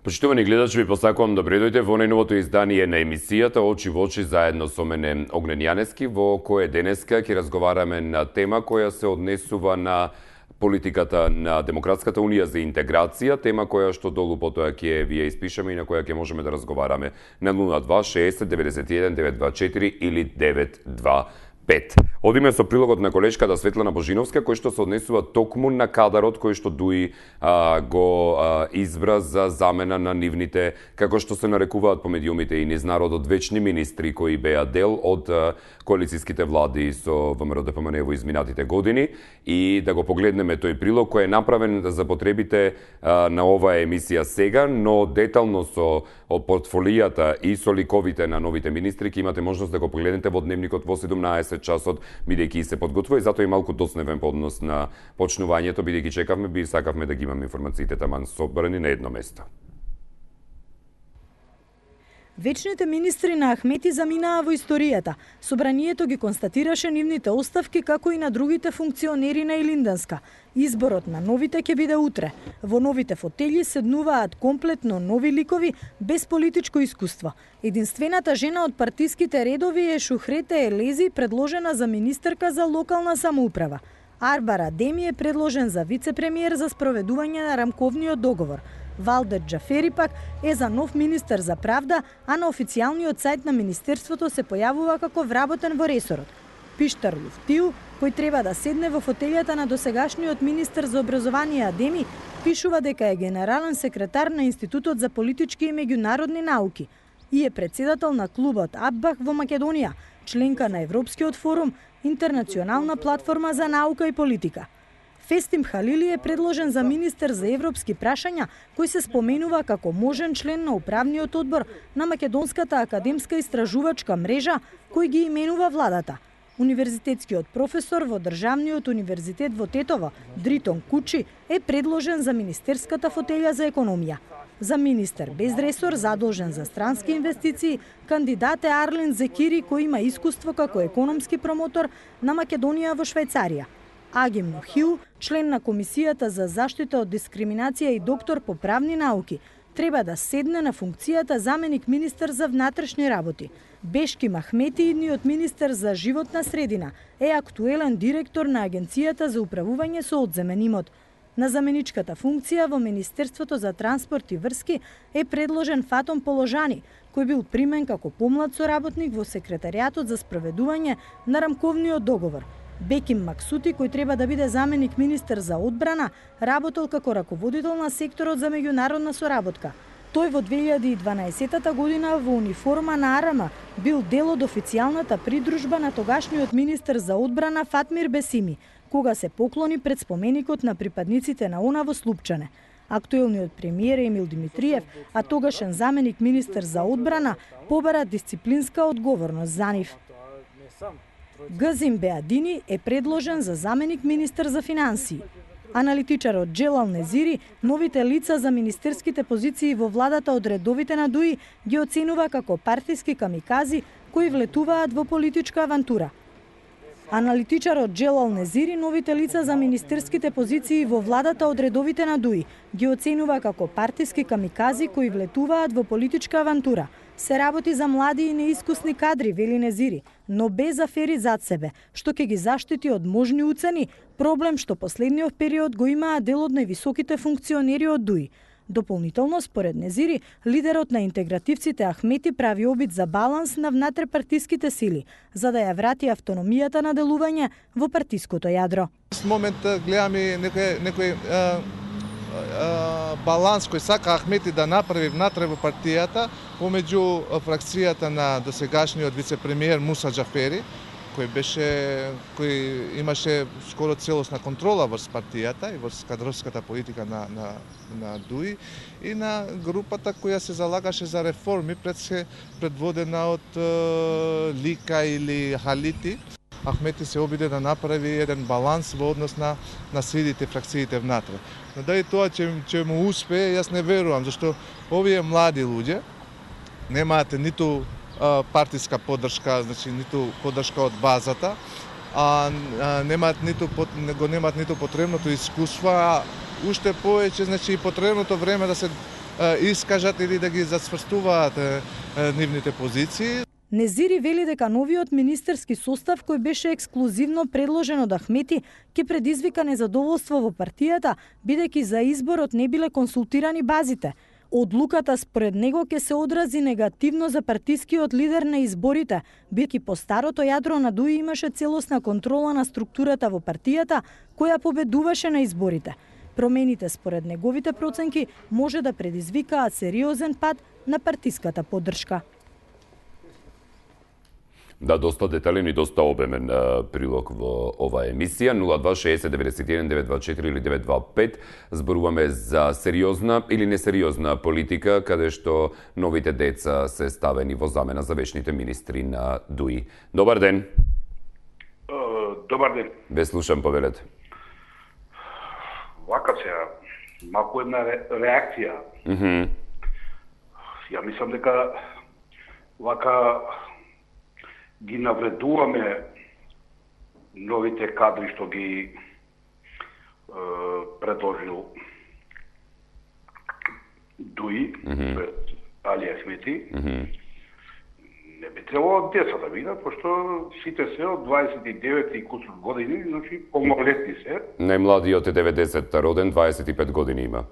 Почитувани гледачи, ви посакувам добре дојдете во најновото издание на емисијата Очи во очи заедно со мене Огнен Јанески, во кое денеска ќе разговараме на тема која се однесува на политиката на Демократската унија за интеграција, тема која што долу потоа ќе ви ја испишеме и на која ќе можеме да разговараме на 02 60 91 924 или 925. Одиме со прилогот на колешката Светлана Божиновска, кој што се однесува токму на кадарот кој што ДУИ го избра за замена на нивните, како што се нарекуваат по медиумите и низ народот, вечни министри кои беа дел од коалицијските влади со ВМРО-ДПМНЕ во изминатите години, и да го погледнеме тој прилог кој е направен за потребите на оваа емисија сега, но детално со портфолијата и со ликовите на новите министри ќе имате можност да го погледнете во дневникот во 17 часот, бидејќи се подготвува, и затоа и малку досневен по однос на почнувањето, бидејќи чекавме, би сакавме да ги имаме информациите таман собрани на едно место. Вечните министри на Ахмети заминаа во историјата. Собранието ги констатираше нивните оставки, како и на другите функционери на Илинденска. Изборот на новите ќе биде утре. Во новите фотели седнуваат комплетно нови ликови без политичко искуство. Единствената жена од партиските редови е Шухрете Елези, предложена за министерка за локална самоуправа. Арбар Адеми е предложен за вице-премиер за спроведување на рамковниот договор. Валдер Џафери пак е за нов министер за правда, а на официјалниот сајт на министерството се појавува како вработен во ресорот. Пиштар Луфтију, кој треба да седне во фотелјата на досегашниот министер за образование Адеми, пишува дека е генерален секретар на Институтот за политички и меѓународни науки и е председател на клубот Аббах во Македонија, членка на Европскиот форум, интернационална платформа за наука и политика. Фестим Халили е предложен за министер за европски прашања, кој се споменува како можен член на управниот одбор на Македонската академска истражувачка мрежа, кој ги именува владата. Универзитетскиот професор во Државниот универзитет во Тетово, Дритон Кучи, е предложен за министерската фотелја за економија. За министер без ресор, задолжен за странски инвестиции, кандидат е Арлин Зекири, кој има искуство како економски промотор на Македонија во Швајцарија. Агим Нохил, член на Комисијата за заштита од дискриминација и доктор по правни науки, треба да седне на функцијата заменик министер за внатрешни работи. Бешки Махмети, идниот министер за животна средина, е актуелен директор на Агенцијата за управување со одземен имот. На заменичката функција во Министерството за транспорт и врски е предложен Фатом Положани, кој бил примен како помлад соработник во секретаријатот за спроведување на рамковниот договор. Беким Максути, кој треба да биде заменик министер за одбрана, работел како раководител на секторот за меѓународна соработка. Тој во 2012 година во униформа на АРМ бил дел од официјалната придружба на тогашниот министер за одбрана Фатмир Бесими, кога се поклони пред споменикот на припадниците на ОНА во Слупчане. Актуелниот премиер Емил Димитриев, а тогашен заменик министер за одбрана, побара дисциплинска одговорност за нив. Газим Беадини е предложен за заменик министер за финансии. Аналитичарот Джелал Незири новите лица за министерските позиции во владата од редовите на ДУИ ги оценува како партиски камикази кои влетуваат во политичка авантура. Аналитичарот Джелал Незири новите лица за министерските позиции во владата од редовите на ДУИ ги оценува како партиски камикази кои влетуваат во политичка авантура. Се работи за млади и неискусни кадри, вели Незири, но без афери зад себе, што ќе ги заштити од можни уцени, проблем што последниот период го имаа дел од највисоките функционери од ДУИ. Дополнително, според Незири, лидерот на интегративците Ахмети прави обид за баланс на внатре-партиските сили, за да ја врати автономијата на делување во партиското јадро. В момент гледаме некој баланс кој сака Ахмети да направи внатре во партијата помеѓу фракцијата на досегашниот вице-премиер Муса Џафери, кој имаше скоро целосна контрола врз партијата и врз кадровската политика на ДУИ, и на групата која се залагаше за реформи, предводена од Лика или Халити. Ахмети се обиде да направи еден баланс во однос на средите фракциите внатре. Но дали тоа ќе му успее, јас не верувам, зашто овие млади луѓе немаат ниту партиска поддршка, значи ниту поддршка од базата, немаат ниту потребното искуство, а уште повеќе, значи и потребното време искажат или да ги зацврстуваат нивните позиции. Незири вели дека новиот министерски состав, кој беше ексклузивно предложен од Ахмети, ќе предизвика незадоволство во партијата, бидејќи за изборот не биле консултирани базите. Одлуката според него ќе се одрази негативно за партискиот лидер на изборите, бидејќи по старото јадро на ДУИ имаше целосна контрола на структурата во партијата, која победуваше на изборите. Промените според неговите проценки може да предизвикаат сериозен пад на партиската поддршка. Да, доста детален и доста обемен прилог во оваа емисија. 0260919224 или 925. Зборуваме за сериозна или несериозна политика, каде што новите деца се ставени во замена за вечните министри на ДУИ. Добар ден. Добар ден. Ве слушам, повелете. Вака сега, малку една реакција. Ја мислам дека вака ги навредуваме новите кадри што ги предложил ДУИ, Али Ахмети. Не би требало деца да видат, пошто сите се од 29 и кусур години, значи помалетни се. Најмладиот е 90-та роден, 25 години има.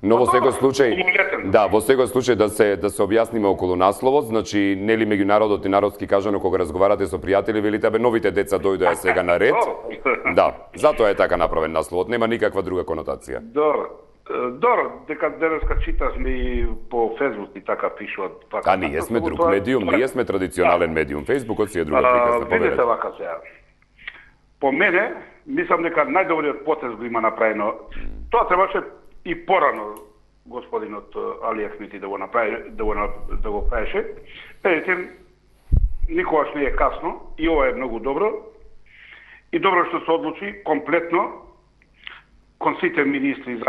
Но во секој случај, да, во секој случај да се објасниме околу насловот, значи нели меѓународот и народски кажано кога разговарате со пријатели велите бе новите деца дојдоа сега на ред. Да, затоа е така направен насловот, нема никаква друга конотација. Добро, дека денеска читавме и по Фейсбук и така пишуваат. А ние сме друг медиум, ние сме традиционален медиум. Фейсбукот си е друга приказна, повелете. Видете вака сега. По мене, мислам дека најдобриот потез го има направено. Тоа требаше и порано господинот Али Ахмети да го направи, да го правеше. Меѓутоа, никогаш не е касно и ова е многу добро. И добро што се одлучи комплетно кон сите министри,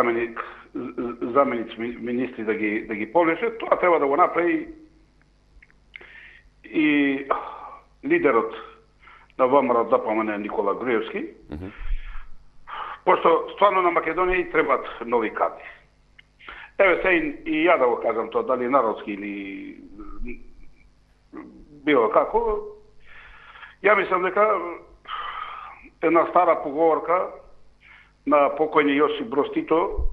заменици министри да ги повлече. Тоа треба да го направи и лидерот на ВМРО-ДПМН Никола Груевски. Пошто стварно на Македонија требаат нови кадри. Еве се и ја да го кажам тоа, дали народски или било како. Ја мислам дека една стара поговорка на покојни Јосип Броз Тито,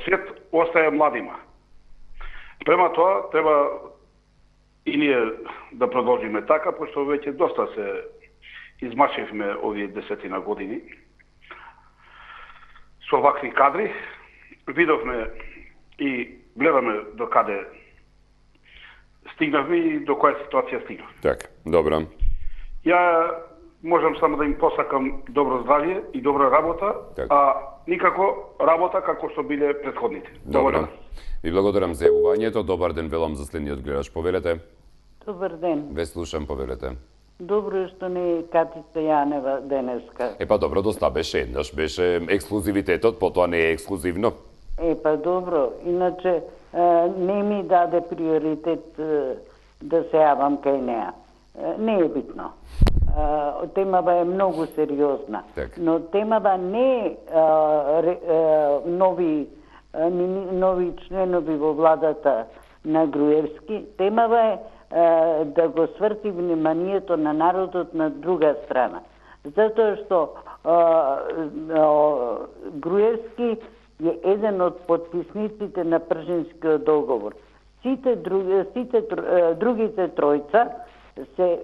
свет остае младима. Према тоа треба и ние да продолжиме така, пошто веќе доста се измашевме овие 10 години со вакви кадри. Видовме и гледаме до каде стигнавме и до која ситуација стигнавме. Така, добро. Ја можам само да им посакам добро здравје и добра работа, а никако работа како што биле претходните. Добро. Ви благодарам за јавувањето. Добар ден велам за следниот гледач. Повелете. Добар ден. Ве слушам, повелете. Добро е што не е Катица Јанева денеска. Па добро, доста беше еднаш, беше ексклузивитетот, потоа не е ексклузивно. Па добро, иначе не ми даде приоритет да се јавам кај неа. Не е битно. Темава е многу сериозна. Но темава не е нови членови во владата на Груевски. Темава е да го сврти вниманието на народот на друга страна. Затоа што Груевски е еден од потписниците на Пршинскиот договор. Сите другите тројца се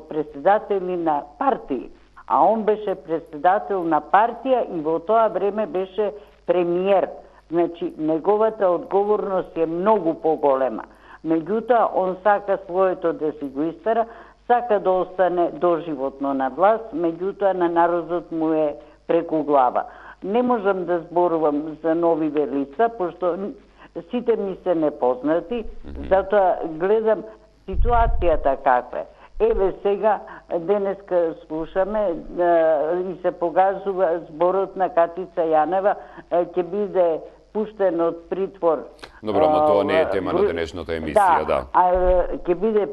председатели на партии, а он беше председател на партија и во тоа време беше премиер. Значи, неговата одговорност е многу поголема. Меѓутоа, он сака своето да си го истера, сака да остане доживотно на власт, меѓутоа на народот му е преку глава. Не можам да зборувам за нови лица, пошто сите ми се непознати, затоа гледам ситуацијата каква е. Еве сега, денеска слушаме и се погазува зборот на Катица Јанева, ќе биде пуштен од притвор. Добро, но тоа не е тема на денешната емисија, да. Ќе биде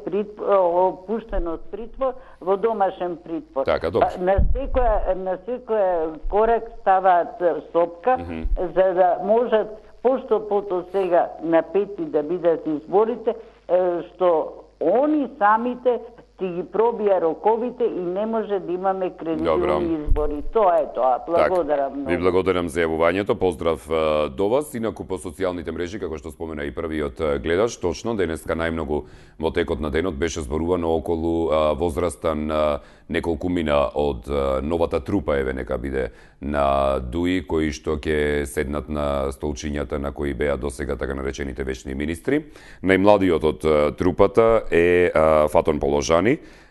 пуштен од притвор во домашен притвор. Така, добро. На секој корак ставаат сопка, за да можат пошто пото сега на 5 да бидат изборите, што они самите ти ги пробија роковите и не може да имаме кредитни избори. Тоа е тоа. Благодарам многу. Ви благодарам за јавувањето. Поздрав до вас. Инаку по социјалните мрежи, како што спомена и првиот гледач, точно денеска најмногу во текот на денот беше зборувано околу возрастан неколку мина од новата трупа, еве нека биде, на ДУИ, кои што ќе седнат на столчињата на кои беа досега така наречените вечни министри. Најмладиот од трупата е Фатон Положани,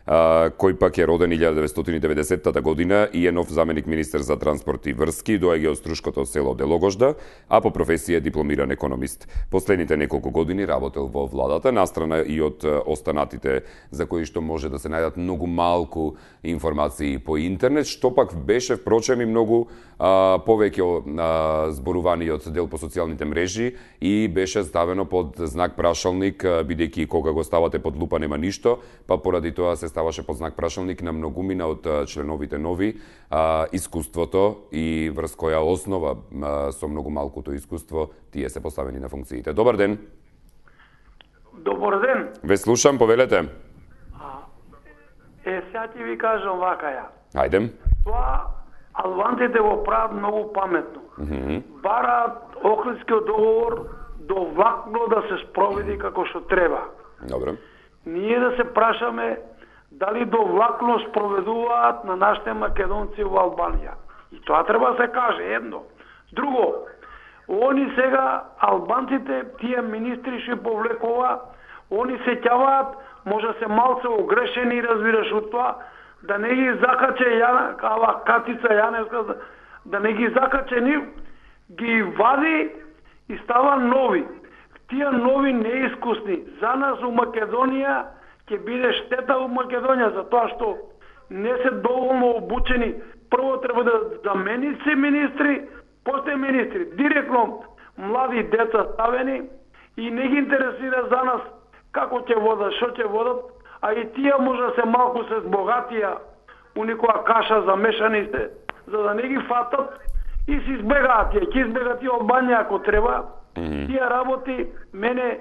кој пак е роден 1990 година и е нов заменик министер за транспорт и врски, доаѓа од струшкото село Делогожда, а по професија е дипломиран економист. Последните неколку години работел во владата, настрана и од останатите за кои што може да се најдат многу малку информации по интернет, што пак беше впрочем и многу повеќе зборуваниот дел по социјалните мрежи и беше ставено под знак прашалник, бидејќи кога го ставате под лупа нема ништо, па поради тоа се ставаше под знак прашалник на многумина од членовите нови искуството и врз која основа со многу малкото искуство тие се поставени на функциите. Добар ден. Добар ден. Ве слушам, повелете. Сега ти ви кажам вака ја. Ајде. Тоа албанците го прават многу паметно. Бараат Охридскиот договор довлакно да се спроведи како што треба. Добро. Ние да се прашаме дали довлакно спроведуваат на нашите македонци во Албанија. И тоа треба да се каже едно. Друго, они сега албанците, тие министри што повлекува, они се ќаваат, може се малце огрешени, разбираш од тоа, да не ги закаче ава Катица Јаневска, да не ги закаче ни, ги вади и става нови. Тие нови неискусни. За нас у Македонија ќе биде штета у Македонија, затоа што не се доволно обучени. Прво треба да заменит се министри, после министри. Директно млади деца ставени и не ги интересира за нас како ќе водат, што ќе водат, а и тие може да се малку се збогатија у некоја каша замешани се, за да не ги фатат и се избегаат тие. Ќе избегаат и Албанија ако треба. Тие работи мене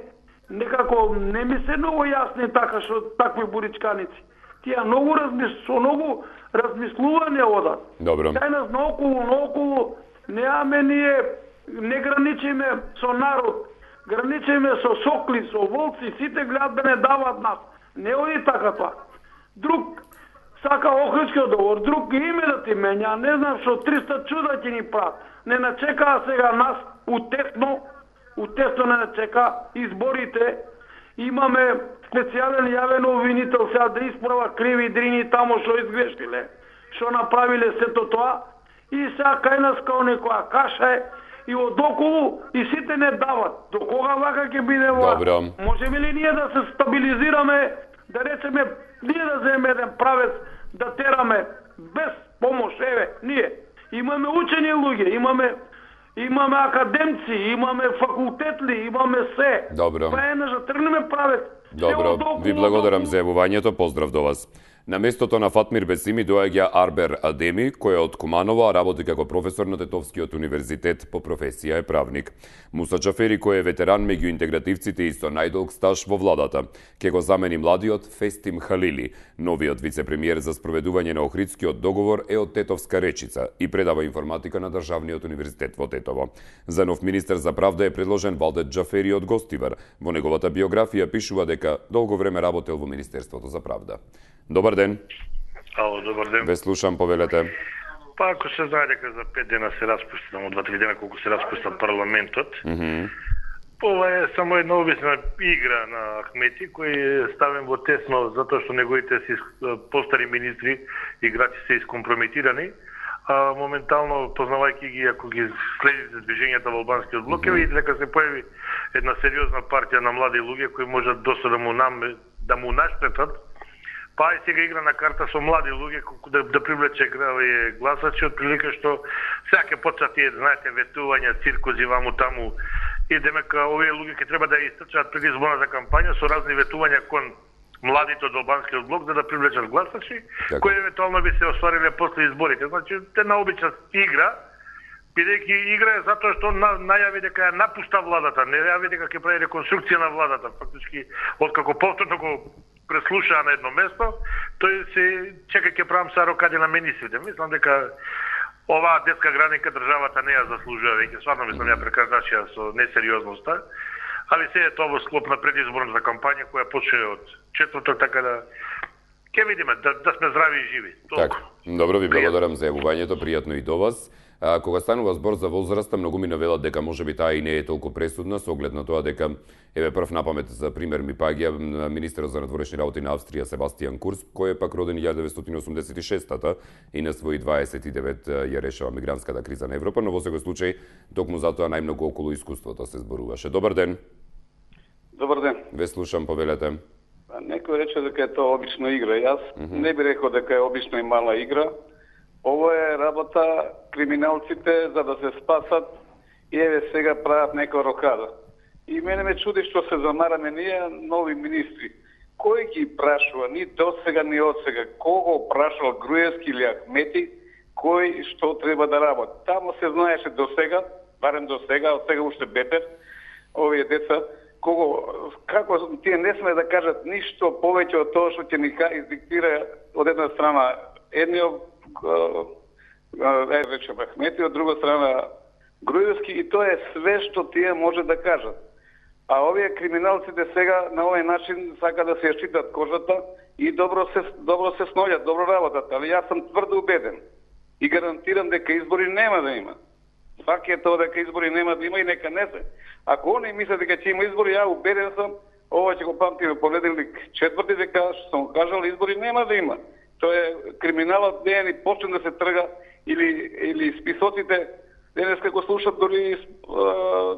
некако не ми се многу јасни така што такви буричканици. Тие многу размислување одат. Добро. Кај нас наоколу неаме ние, не граничиме со народ, граничиме со сокли, со волци, сите гледат да не дават нас. Не оди така тоа. Друг сака Охридскиот договор, друг име да ти менја, не знам што 300 чуда ќе ни прават. Не начекаа сега нас утесно не начека изборите. Имаме специјален јавен обвинител сега да исправа криви дрини тамо што изгрешиле, што направиле сето тоа. И сега кај нас као некоја каша е и одоколу и сите не дават. До кога вака ќе биде ова? Добро. Можеме ли ние да се стабилизираме, да речеме, ние да земеме еден правец, да тераме без помош, еве, ние имаме учени луѓе, имаме академци, имаме факултетли, имаме се. Добро. Па еднаш да тргнеме правец. Добро, ви благодарам за јавувањето, поздрав до вас. На местото на Фатмир Бесими доаѓа Арбер Адеми, кој е од Куманово, а работи како професор на Тетовскиот универзитет, по професија е правник. Муса Џафери, кој е ветеран меѓу интегративците и со најдолг стаж во владата, ке го замени младиот Фестим Халили. Новиот вице-премиер за спроведување на Охридскиот договор е од Тетовска Речица и предава информатика на Државниот универзитет во Тетово. За нов министер за правда е предложен Валдет Џафери од Гостивар. Во неговата биографија пишува дека долго време работел во Министерството за правда. Добар ден. Ало, добар ден. Ве слушам, повелете. Па ако се знае дека за 5 дена се распушта, од 2-3 дена колку се распушта парламентот, ова е само една обична игра на Ахмети, кој е ставен во тесно затоа што неговите си постари министри, играчи се искомпрометирани, а моментално познавајќи ги, ако ги следите движењата во албанскиот блок, видите дека се појави една сериозна партија на млади луѓе кои можат досо да му наштетат. Па и сега игра на карта со млади луѓе да привлече гласачи, од прилика што сега ќе почнат тие, знаете, ветувања, циркузи ваму таму. И демека овие луѓе ќе треба да истрчаат пред изборната кампања со разни ветувања кон младите од албанскиот блок за да привлечат гласачи, кои евентуално би се оствариле после изборите. Значи, една обична игра, Бидејќи играе затоа што најави дека ја напушта владата, не јави дека ќе прави реконструкција на владата. Фактички, откако повторно го преслушаа на едно место, тој се чека ќе правам са рокади на министрите. Мислам дека оваа детска градинка државата не ја заслужува веќе. Сварно мислам ја прекратачија со несериозноста. Али се е тоа во склоп на предизборната кампања која почне од четврток, така да ќе видиме да сме здрави и живи. Така. Добро, ви благодарам за јавувањето, пријатно и до вас. Кога станува збор за возраста, многу ми навелат дека можеби таа и не е толку пресудна, со оглед на тоа дека, еве прв напамет за пример ми паѓа министерот за надворешни работи на Австрија Себастијан Курц, кој е пак роден 1986-та и на своји 29 ја решава мигрантската криза на Европа, но во секој случај токму затоа најмногу околу искуството се зборуваше. Добар ден. Добар ден. Ве слушам, повелете. Некој рече дека е тоа обична игра. Јас не би рекол дека е обична и мала игра. Ово е работа криминалците за да се спасат и еве сега прават нека рокада. И мене ме чуди што се замараме ние нови министри. Кој ги прашува, ни до сега, ни од сега, кого прашал Груевски или Ахмети, кој што треба да работи. Тамо се знаеше до сега, барем до сега, од сега уште бетер, овие деца, како тие не сме да кажат ништо повеќе од тоа што ќе ни издиктира од една страна едниот речем Ахмети, од друга страна Груевски, и тоа е све што тие може да кажат. А овие криминалците сега на овој начин сака да се јашчитат кожата и добро се сноѓат, добро работат, али јас сум тврдо убеден и гарантирам дека избори нема да има. Факт е тоа дека избори нема да има и нека не се. Ако они мислат дека ќе има избори, ја убеден сум, ова ќе го памти во понеделник четврти, дека што сум кажал, избори нема да има. Тоа е криминалот не е ни почне да се трга или списоците денеска го слушат дори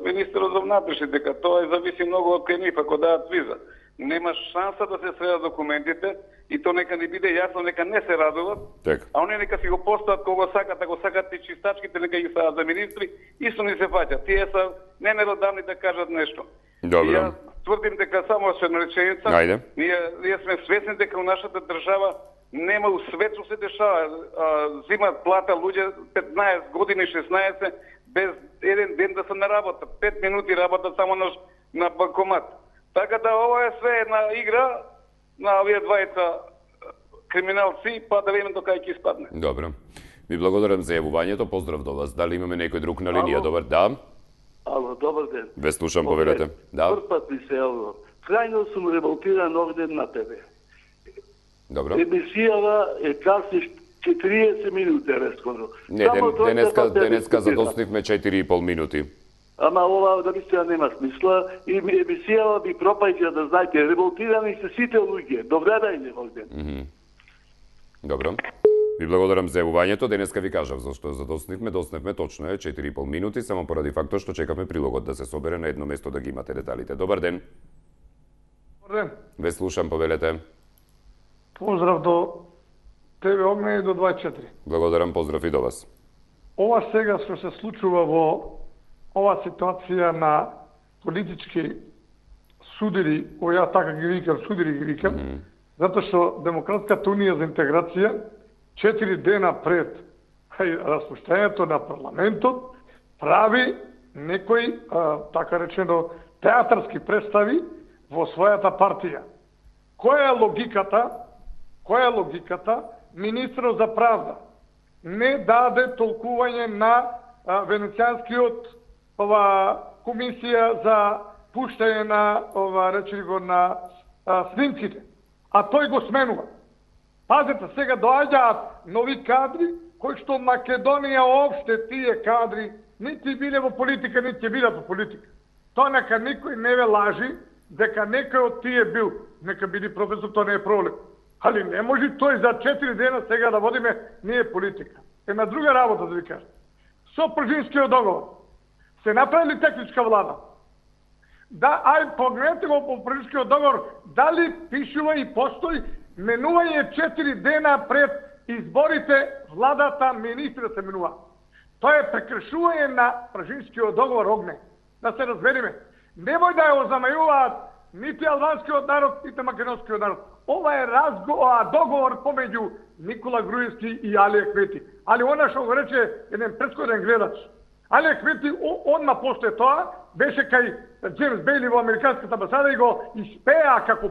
министерот за внатрешни дека тоа зависи многу од кај нив ако дадат виза. Нема шанса да се средат документите и то нека ни биде јасно, нека не се радуват. А они нека си го постават кога сакат, ако сакат и чистачките нека ги стават за министри, исто ни се фаќа. Тие се немеродавни да кажат нешто. Добро. Јас тврдим дека само со една реченица, ние сме свесни дека у нашата држава нема у свет што се дешава. Зимат плата луѓе 15 години, 16, без еден ден да се на работа. 5 минути работа само на банкомат. Така да ова е све една игра на овие двајца криминалци, па да видиме до кај ќе испадне. Добро. Ви благодарам за јавувањето. Поздрав до вас. Дали имаме некој друг на линија? Добар, да. Ало, добар ден. Ве слушам, повелете. Да. Прв пат ми се јавувам. Крајно сум револтиран овде на тебе. Добро. Емисијава е касни 40 минути рескоро. Не, денеска задоснивме 4,5 минути. Ама ова да мисля нема смисла и емисијава би пропаѓа да знаете, револтирани се сите луѓе. Добре дајде овде. Добро. Ви благодарам за јавувањето. Денеска ви кажав зашто задоснивме, досневме точно е 4,5 минути, само поради фактот што чекавме прилогот да се собере на едно место да ги имате деталите. Добар ден. Добар ден. Ве слушам, повелете. Поздрав до тебе, Огне, и до 24. Благодарам, поздрав и до вас. Ова сега што се случува во ова ситуација на политички судири, која така ги викам, судири ги викам, затоа што Демократската унија за интеграција 4 дена пред распуштањето на парламентот прави некои, така речено, театарски представи во својата партија. Која е логиката министрот за правда не даде толкување на Венецијанскиот комисија за пуштање на речи го на снимките, а тој го сменува. Пазете, сега доаѓаат нови кадри кои што Македонија опште тие кадри нити биле во политика, нити билат во политика. Тоа нека никој не ве лажи дека некој од тие бил, нека биде професор, тоа не е проблем. Али не може тој за 4 дена сега да водиме ние политика. Една друга работа да ви кажам. Со Пржинскиот договор се направили техничка влада. Да, погледнете го по Пржинскиот договор, дали пишува и постои менување 4 дена пред изборите владата министри се менува. Тоа е прекршување на Пржинскиот договор, Огне. Да се разбериме. Немој да ја озамајуваат нити албанскиот народ, нити македонскиот народ. Ова е договор помеѓу Никола Груевски и Али Ахмети. Али она што го рече еден претходен гледач, Али Ахмети одма после тоа беше кај Джеймс Бейли во американската амбасада и го испеа како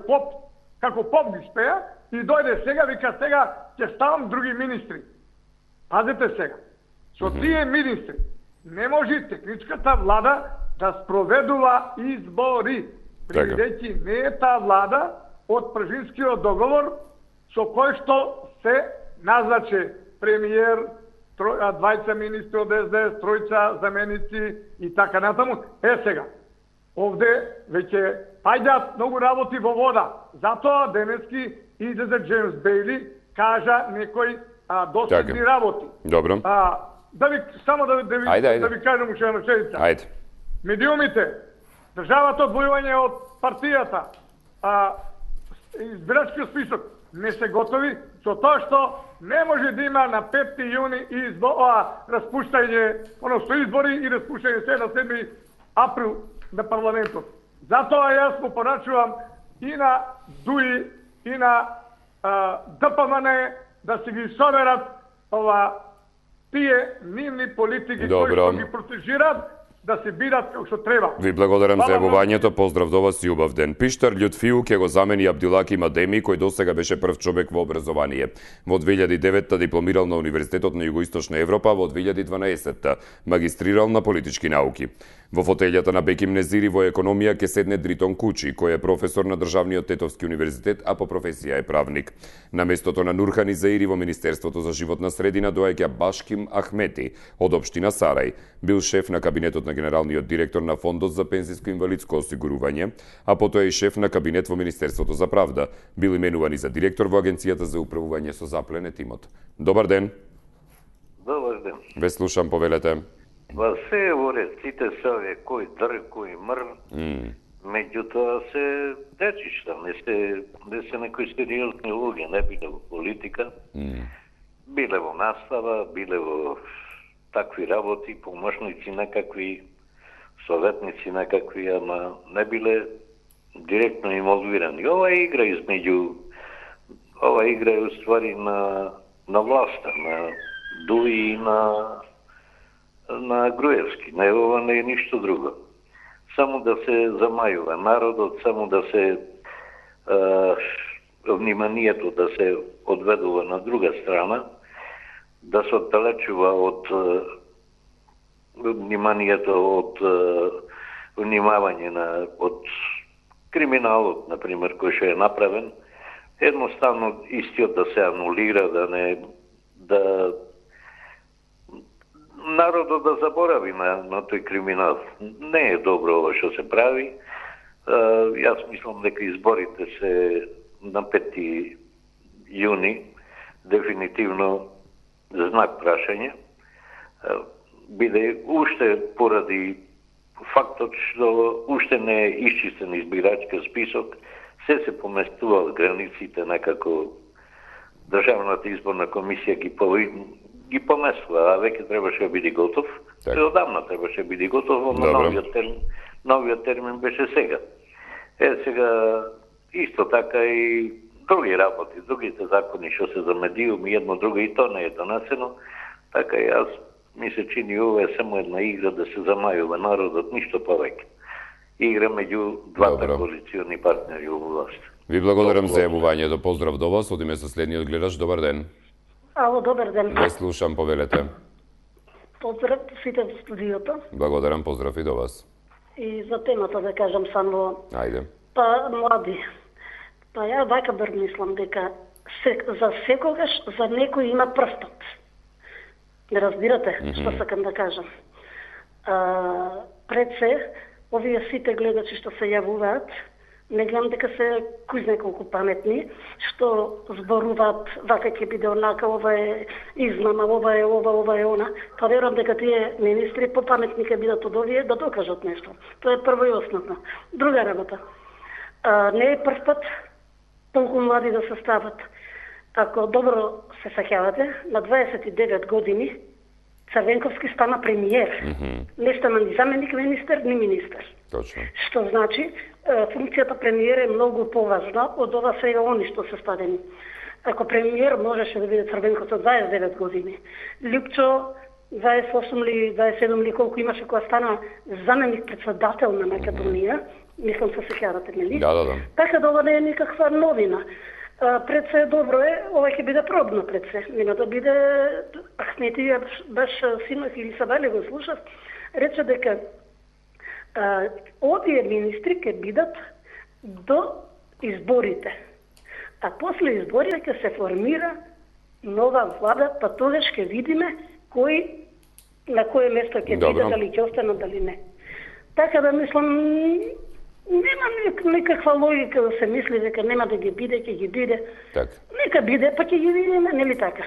поп ги испеа и дојде сега, вика сега ќе ставам други министри. Пазете сега, со тие министри не може техничката влада да спроведува избори, бидејќи не е таа влада од Пржинскиот договор со кој што се назначи премиер, двајца министри од СДС, тројца заменици и така натаму. Сега, овде веќе паѓаат многу работи во вода. Затоа денески излезе Джеймс Бейли, кажа некои доследни работи. Добро. Да ви кажам уште една реченица. Ајде. Медиумите, државата одвојување од партијата, избирачкиот список не се готови, со тоа што не може да има на 5. јуни распуштање, односно избори и распуштање се на 7. април на парламентот. Затоа јас му порачувам и на ДУИ и на ДПМН да се ги соберат тие нивни политики кои што ги протежираат да се бидат како што треба. Ви благодарам за јавувањето, поздрав до вас и убав ден. Пиштар Љутфиу ќе го замени Абдилаки Мадеми, кој досега беше прв човек во образование. Во 2009 дипломирал на Универзитетот на Југоисточна Европа, во 2012 магистрирал на политички науки. Во фотелјата на Беким Незири во економија ќе седне Дритон Кучи, кој е професор на Државниот Тетовски универзитет, а по професија е правник. На местото на Нурхан Изаири во Министерството за животна средина доаѓа Башким Ахмети од општина Сарај. Бил шеф на кабинетот на генералниот директор на Фондот за пензиско-инвалидско осигурување, а потоа и шеф на кабинет во Министерството за правда. Бил именуван и за директор во Агенцијата за управување со запленет имот. Добар ден. Добар ден. Ве слушам, повелете. Во се во ред, сите се овие кој дрј, кој мр, меѓутоа се дечишта, не се некои сериозни луѓе, не биле во политика, биле во настава, биле во такви работи, помошници некакви, советници некакви, ама не биле директно инволвирани. Ова игра е уствари на власта, на ДУИ и на Груевски. Ова не е ништо друго. Само да се замајува народот, само да се вниманието да се одведува на друга страна, да се оддалечува од вниманието од внимавање од криминалот, например, кој што е направен, едноставно истиот да се анулира, да народот да заборави на тој криминал. Не е добро ова што се прави. Јас мислам дека изборите се на 5. јуни, дефинитивно знак прашање, биде уште поради фактот што уште не е исчистен избирачки список, се поместуваат границите некако Државната изборна комисија ги помесува, а веќе требаше да биде готов. Одамна требаше да биде готов, но новиот термин беше сега. Сега исто така и други работи, другите закони што се за медиум и едно друго и то не е донесено, така и јас ми се чини ова е само една игра да се замајува народот, ништо повеќе. Игра меѓу двата коалициони партнери во власт. Ви благодарам за јавувањето, поздрав до вас, одиме со следниот гледач, добар ден. Ало, добар ден. Ве слушам, повелете. Поздрав сите во студиото. Благодарам, поздрав и до вас. И за темата да кажам само. Ајде. Млади. Ја вака мислам дека за секогаш за некој има прстот. Не разбирате што сакам да кажам. Пред се, овие сите гледачи што се јавуваат, не гледам дека се кој знае колку паметни, што зборуваат вака ќе биде онака, ова е измама, ова е она. Па верувам дека тие министри попаметни ќе бидат од овие да докажат нешто. Тоа е прво и основно. Друга работа. Не е прв пат толку млади да се стават. Ако добро се сеќавате, на 29 години Црвенковски стана премиер. Не стана ни заменик министер, ни министер. Точно. Што значи, функцијата премиер е многу поважна од ова сега они што се ставени. Ако премиер можеше да биде Црвенков од 29 години, Лјупчо 28 или 27 или колку имаше кога стана заменик председател на Македонија, мислам се сеќавате, нели? Да. Така да ова не е никаква новина. Пред се добро е, ова ќе биде пробно пред се. Нема да биде, Ахмети баш синот или Сабали го слушав, рече дека овие министри ќе бидат до изборите. А после изборите ќе се формира нова влада, па тогаш ќе видиме кој на кое место ќе биде, дали ќе остане, дали не. Така да мислам, нема никаква логика да се мисли дека нема да ги биде, ќе ги биде. Так. Нека биде, па ќе ги видиме, нели така?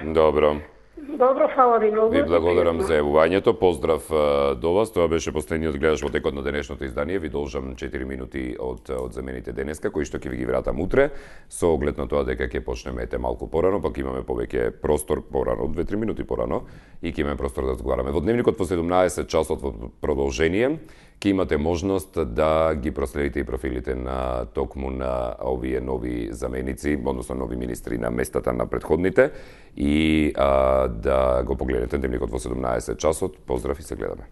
Добро, фала ви многу. Ви благодарам за јавувањето. Поздрав до вас. Тоа беше последниот гледаш во текот на денешното издание. Ви должам 4 минути од замените денеска, кои што ќе ви ги вратам утре, со оглед на тоа дека ќе почнеме малку порано, пак имаме повеќе простор порано, 2-3 минути порано, и ќе имаме простор да разговараме. Во дневникот во 17 часот во продолжение ќе имате можност да ги проследите и профилите на токму на овие нови заменици, односно нови министри на местата на претходните, и да го погледнете дневникот во 17 часот. Поздрав и се гледаме.